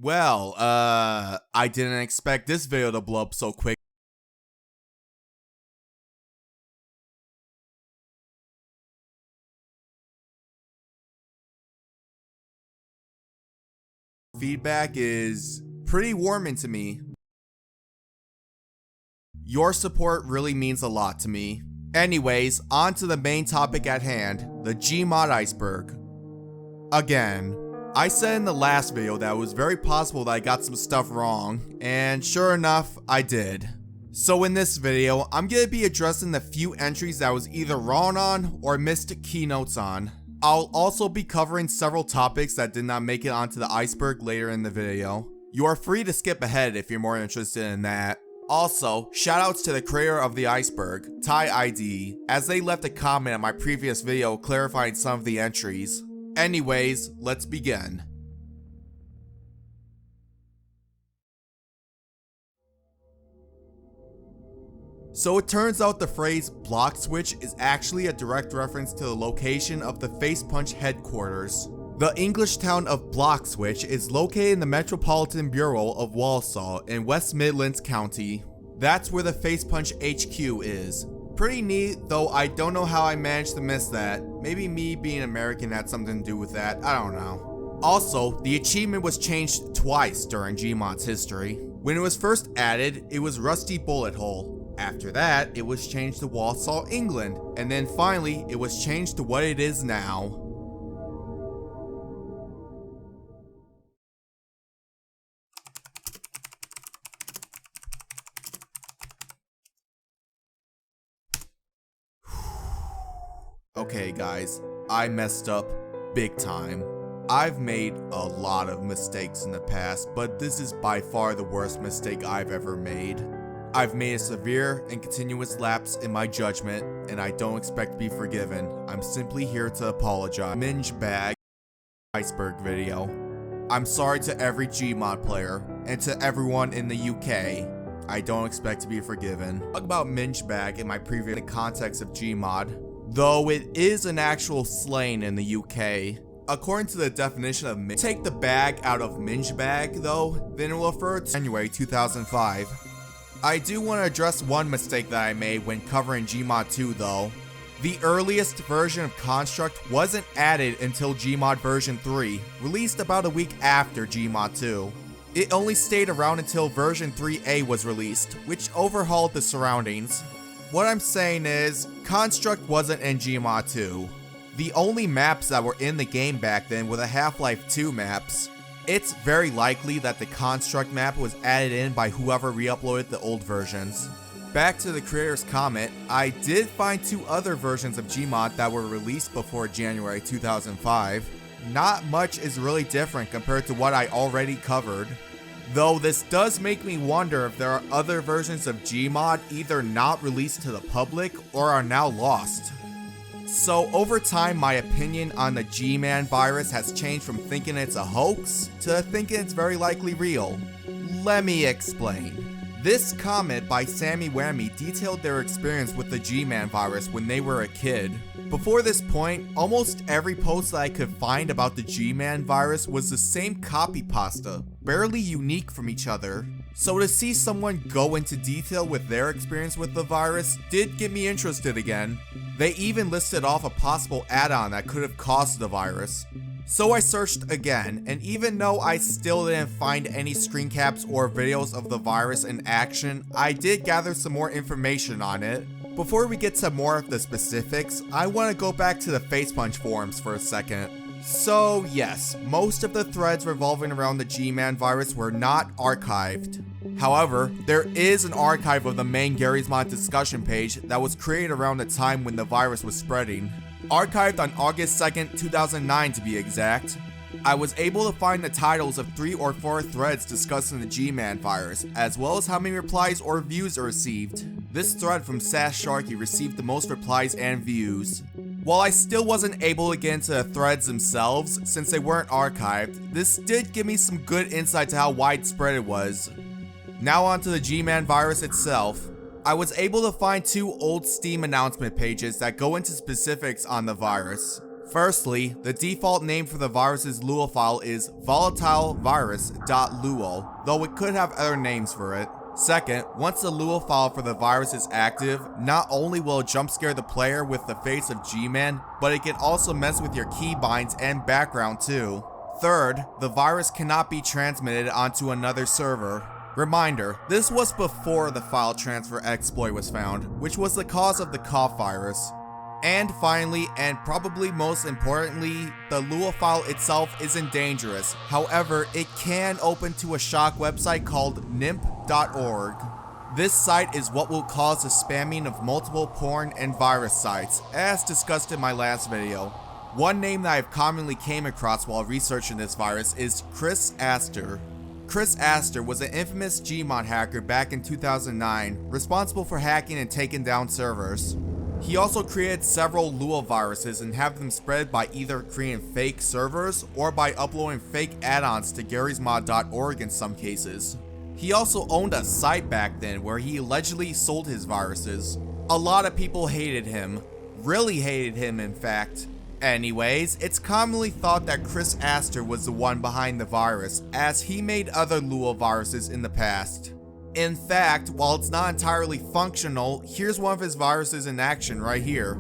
Well, I didn't expect this video to blow up so quick. Feedback is pretty warming to me. Your support really means a lot to me. Anyways, on to the main topic at hand, the Gmod iceberg. Again, I said in the last video that it was very possible that I got some stuff wrong, and sure enough, I did. So in this video, I'm going to be addressing the few entries that I was either wrong on or missed keynotes on. I'll also be covering several topics that did not make it onto the iceberg later in the video. You are free to skip ahead if you're more interested in that. Also, shoutouts to the creator of the iceberg, TyID, as they left a comment on my previous video clarifying some of the entries. Anyways, let's begin. So it turns out the phrase block switch is actually a direct reference to the location of the Facepunch headquarters. The English town of Bloxwich is located in the Metropolitan Bureau of Walsall in West Midlands County. That's where the Facepunch HQ is. Pretty neat, though I don't know how I managed to miss that. Maybe me being American had something to do with that, I don't know. Also, the achievement was changed twice during Gmod's history. When it was first added, it was Rusty Bullet Hole. After that, it was changed to Walsall, England, and then finally, it was changed to what it is now. Okay guys, I messed up big time. I've made a lot of mistakes in the past, but this is by far the worst mistake I've ever made. I've made a severe and continuous lapse in my judgment, and I don't expect to be forgiven. I'm simply here to apologize. Minge bag iceberg video. I'm sorry to every Gmod player, and to everyone in the UK. I don't expect to be forgiven. Talk about minge bag in my previous context of Gmod, though it is an actual slang in the UK. According to the definition of minge, take the bag out of minge bag though, then it will refer to January 2005. I do want to address one mistake that I made when covering Gmod 2 though. The earliest version of Construct wasn't added until Gmod version 3, released about a week after Gmod 2. It only stayed around until version 3A was released, which overhauled the surroundings. What I'm saying is, Construct wasn't in Gmod 2. The only maps that were in the game back then were the Half-Life 2 maps. It's very likely that the Construct map was added in by whoever re-uploaded the old versions. Back to the creator's comment, I did find two other versions of Gmod that were released before January 2005. Not much is really different compared to what I already covered. Though this does make me wonder if there are other versions of Gmod either not released to the public or are now lost. So over time, my opinion on the G-Man virus has changed from thinking it's a hoax to thinking it's very likely real. Let me explain. This comment by Sammy Whammy detailed their experience with the G-Man virus when they were a kid. Before this point, almost every post that I could find about the G-Man virus was the same copy pasta, barely unique from each other. So to see someone go into detail with their experience with the virus did get me interested again. They even listed off a possible add-on that could have caused the virus. So I searched again, and even though I still didn't find any screen caps or videos of the virus in action, I did gather some more information on it. Before we get to more of the specifics, I want to go back to the Facepunch forums for a second. So yes, most of the threads revolving around the G-Man virus were not archived. However, there is an archive of the main Garry's Mod discussion page that was created around the time when the virus was spreading. Archived on August 2nd, 2009 to be exact. I was able to find the titles of 3 or 4 threads discussing the G-Man virus, as well as how many replies or views are received. This thread from Sass Sharky received the most replies and views. While I still wasn't able to get into the threads themselves, since they weren't archived, this did give me some good insight to how widespread it was. Now onto the G-Man virus itself. I was able to find 2 old Steam announcement pages that go into specifics on the virus. Firstly, the default name for the virus's Lua file is volatilevirus.luo, though it could have other names for it. Second, once the Lua file for the virus is active, not only will it jump scare the player with the face of Gman, but it can also mess with your keybinds and background too. Third, the virus cannot be transmitted onto another server. Reminder, this was before the file transfer exploit was found, which was the cause of the cough virus. And finally, and probably most importantly, the Lua file itself isn't dangerous. However, it can open to a shock website called nimp.org. This site is what will cause the spamming of multiple porn and virus sites, as discussed in my last video. One name that I've commonly came across while researching this virus is Chris Astor. Chris Astor was an infamous Gmod hacker back in 2009, responsible for hacking and taking down servers. He also created several Lua viruses and have them spread by either creating fake servers or by uploading fake add-ons to garysmod.org in some cases. He also owned a site back then where he allegedly sold his viruses. A lot of people hated him, really hated him in fact. Anyways, it's commonly thought that Chris Astor was the one behind the virus, as he made other Lua viruses in the past. In fact, while it's not entirely functional, here's one of his viruses in action right here.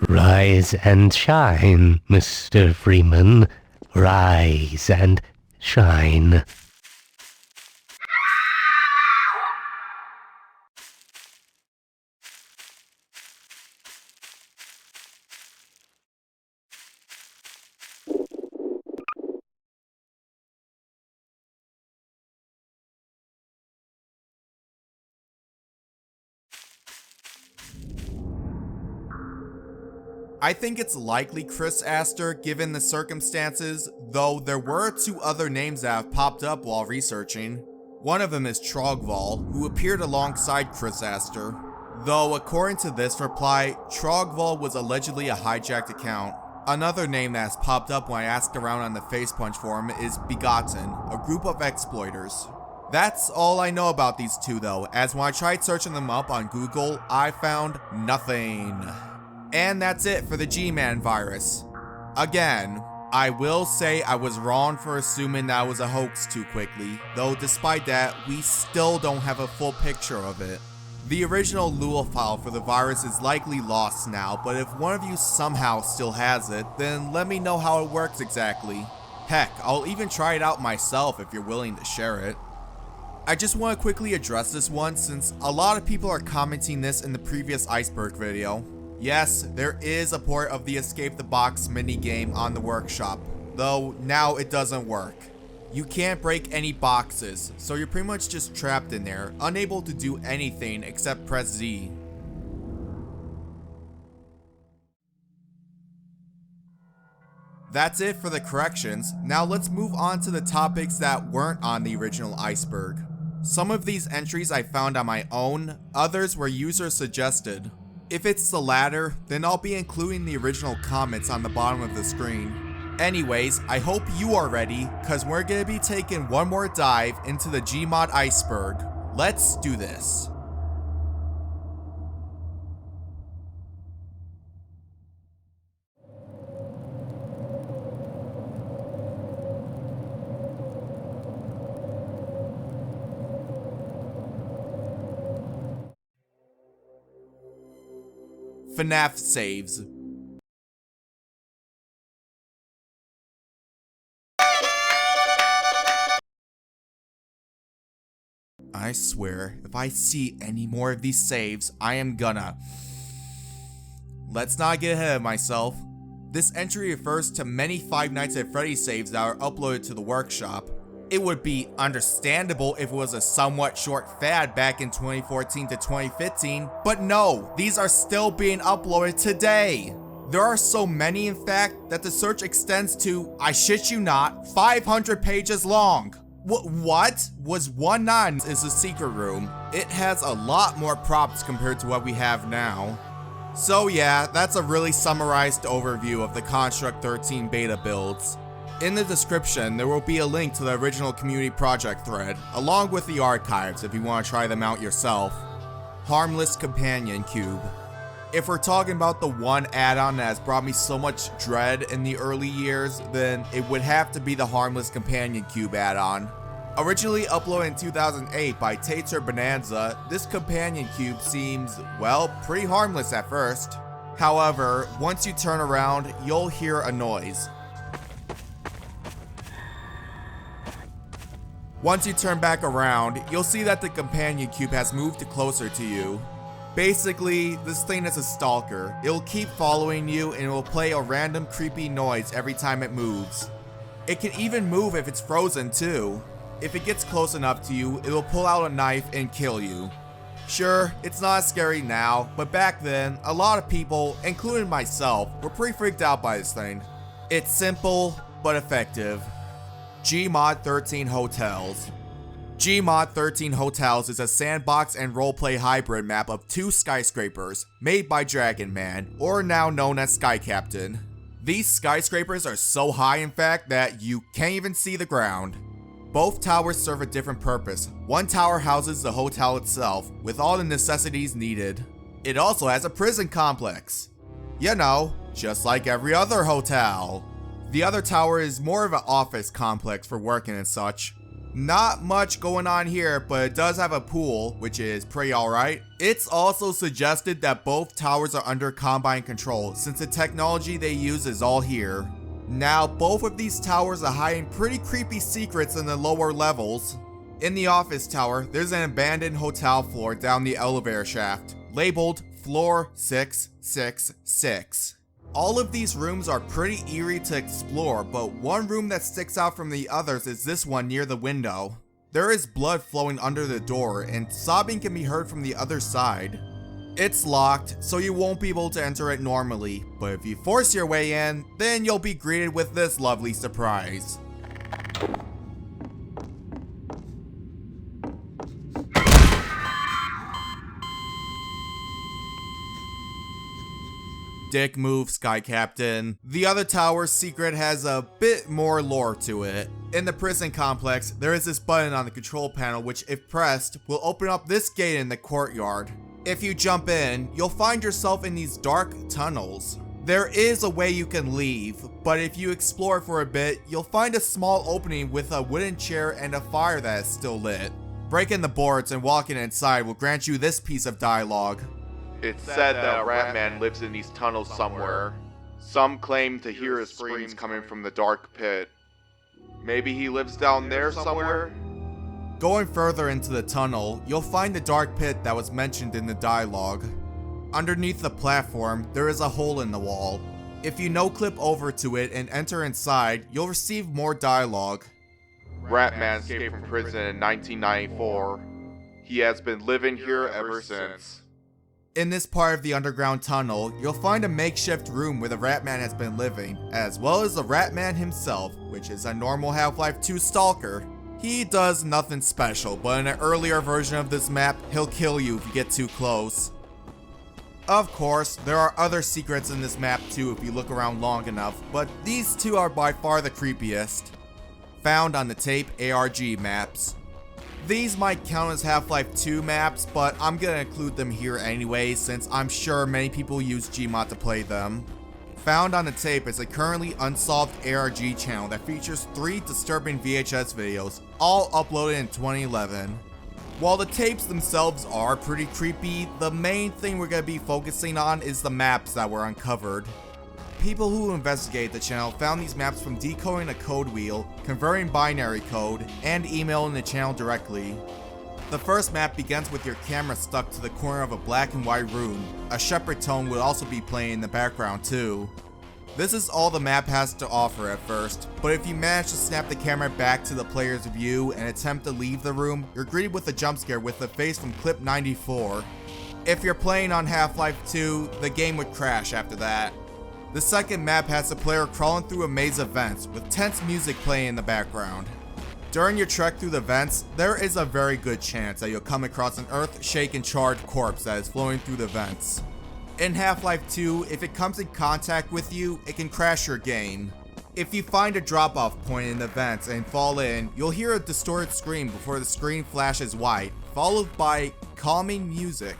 Rise and shine, Mr. Freeman. Rise and shine. I think it's likely Chris Astor given the circumstances, though there were two other names that have popped up while researching. One of them is Trogval, who appeared alongside Chris Astor. Though according to this reply, Trogval was allegedly a hijacked account. Another name that has popped up when I asked around on the Facepunch forum is Begotten, a group of exploiters. That's all I know about these two though, as when I tried searching them up on Google, I found nothing. And that's it for the Gman virus. Again, I will say I was wrong for assuming that was a hoax too quickly, though despite that, we still don't have a full picture of it. The original Lua file for the virus is likely lost now, but if one of you somehow still has it, then let me know how it works exactly. Heck, I'll even try it out myself if you're willing to share it. I just want to quickly address this one since a lot of people are commenting this in the previous iceberg video. Yes, there is a port of the Escape the Box minigame on the workshop, though now it doesn't work. You can't break any boxes, so you're pretty much just trapped in there, unable to do anything except press Z. That's it for the corrections. Now let's move on to the topics that weren't on the original iceberg. Some of these entries I found on my own, others were user suggested. If it's the latter, then I'll be including the original comments on the bottom of the screen. Anyways, I hope you are ready, cause we're gonna be taking one more dive into the Gmod iceberg. Let's do this. FNAF saves. I swear, if I see any more of these saves, I am gonna... Let's not get ahead of myself. This entry refers to many Five Nights at Freddy's saves that are uploaded to the workshop. It would be understandable if it was a somewhat short fad back in 2014 to 2015, but no, these are still being uploaded today. There are so many in fact that the search extends to, I shit you not, 500 pages long. What? Was 19 is a secret room. It has a lot more props compared to what we have now. So yeah, that's a really summarized overview of the Construct 13 beta builds. In the description, there will be a link to the original community project thread, along with the archives if you want to try them out yourself. Harmless Companion Cube. If we're talking about the one add-on that has brought me so much dread in the early years, then it would have to be the Harmless Companion Cube add-on. Originally uploaded in 2008 by Tater Bonanza, this companion cube seems, well, pretty harmless at first. However, once you turn around, you'll hear a noise. Once you turn back around, you'll see that the companion cube has moved closer to you. Basically, this thing is a stalker. It'll keep following you and it will play a random creepy noise every time it moves. It can even move if it's frozen too. If it gets close enough to you, it will pull out a knife and kill you. Sure, it's not as scary now, but back then, a lot of people, including myself, were pretty freaked out by this thing. It's simple, but effective. Gmod 13 Hotels. Gmod 13 Hotels is a sandbox and roleplay hybrid map of 2 skyscrapers, made by Dragon Man, or now known as Sky Captain. These skyscrapers are so high in fact that you can't even see the ground. Both towers serve a different purpose. One tower houses the hotel itself, with all the necessities needed. It also has a prison complex. You know, just like every other hotel. The other tower is more of an office complex for working and such. Not much going on here, but it does have a pool, which is pretty alright. It's also suggested that both towers are under Combine control, since the technology they use is all here. Now, both of these towers are hiding pretty creepy secrets in the lower levels. In the office tower, there's an abandoned hotel floor down the elevator shaft, labeled Floor 666. All of these rooms are pretty eerie to explore, but one room that sticks out from the others is this one near the window. There is blood flowing under the door, and sobbing can be heard from the other side. It's locked, so you won't be able to enter it normally, but if you force your way in, then you'll be greeted with this lovely surprise. Dick move, Sky Captain. The other tower's secret has a bit more lore to it. In the prison complex, there is this button on the control panel which, if pressed, will open up this gate in the courtyard. If you jump in, you'll find yourself in these dark tunnels. There is a way you can leave, but if you explore for a bit, you'll find a small opening with a wooden chair and a fire that is still lit. Breaking the boards and walking inside will grant you this piece of dialogue. It's said that a rat man lives in these tunnels somewhere. Some claim to hear his screams coming from the dark pit. Maybe he lives down there somewhere? Going further into the tunnel, you'll find the dark pit that was mentioned in the dialogue. Underneath the platform, there is a hole in the wall. If you no-clip over to it and enter inside, you'll receive more dialogue. Ratman escaped from prison in 1994. He has been living here ever since. In this part of the underground tunnel, you'll find a makeshift room where the Ratman has been living, as well as the Ratman himself, which is a normal Half-Life 2 stalker. He does nothing special, but in an earlier version of this map, he'll kill you if you get too close. Of course, there are other secrets in this map too if you look around long enough, but these two are by far the creepiest. Found on the tape ARG maps. These might count as Half-Life 2 maps, but I'm gonna include them here anyway since I'm sure many people use Gmod to play them. Found on the tape is a currently unsolved ARG channel that features 3 disturbing VHS videos, all uploaded in 2011. While the tapes themselves are pretty creepy, the main thing we're gonna be focusing on is the maps that were uncovered. People who investigate the channel found these maps from decoding a code wheel, converting binary code, and emailing the channel directly. The first map begins with your camera stuck to the corner of a black and white room. A Shepherd tone will also be playing in the background too. This is all the map has to offer at first, but if you manage to snap the camera back to the player's view and attempt to leave the room, you're greeted with a jump scare with the face from clip 94. If you're playing on Half-Life 2, the game would crash after that. The second map has the player crawling through a maze of vents with tense music playing in the background. During your trek through the vents, there is a very good chance that you'll come across an earth-shaken charred corpse that is flowing through the vents. In Half-Life 2, if it comes in contact with you, it can crash your game. If you find a drop-off point in the vents and fall in, you'll hear a distorted scream before the screen flashes white, followed by calming music.